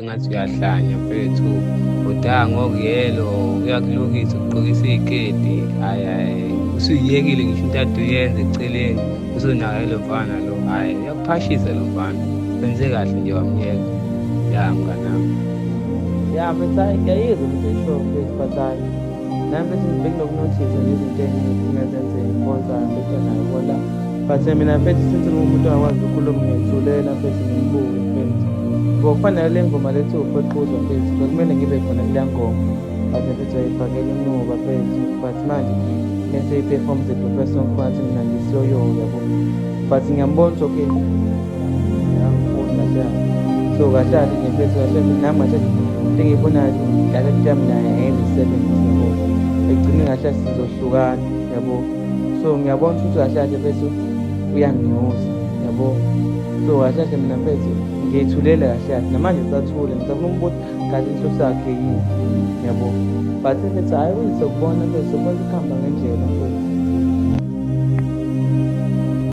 engathi uyahlanya mfethu, udanga ngokuyelo, uyakulukisa ukugqokisa iy'keti, hhayi, usuyiyekile ngisho into kade uyenza eceleni, usunaye lo mfana lo, hhayi, uyakuphashisa lo mfana, wenze kahle nje wamyeka, ya mnganami. Ya mfethu, hhayi ngiyayizwa into eshoyo mfethu, but hhayi nami mfethu benginokunothisa nje izinto engingazenzela iy'ponzayo mfethu nayo bona. But mina mfethu since ngiwumuntu ongakwazi ukukhuluma ngiyayithulela mfethu ngimbuke mfethu. Kufanele le ngoma lethi uwuphoquzwa mfethu, bekumele ngibe khona kuleya ngoma. But mfethu uyayifakela inuka mfethu, but manje mese i-perform ze-professional kufanele mina ngisiyoyo yabo. But ngiyambona ukuthi okay, angifuni kahle. So kahle kahle nje mfethu, kahle nami kahle into engiyibonayo kahle into yami naye ayizisebenzise yabo. Ekugcineni kahle sizohlukana yabo. So ngiyabona ukuthi kahle kahle mfethu uyanginyuza yabo. So kahle kahle mina mfethu ngiyithulela kahle kahle, namanje ngisathule ngizama ukubuza kahle inhloso yakhe yini yabo. But mfethu hhayi uyise ukubona mfethu, ukubona ukuhamba ngendlela mfethu.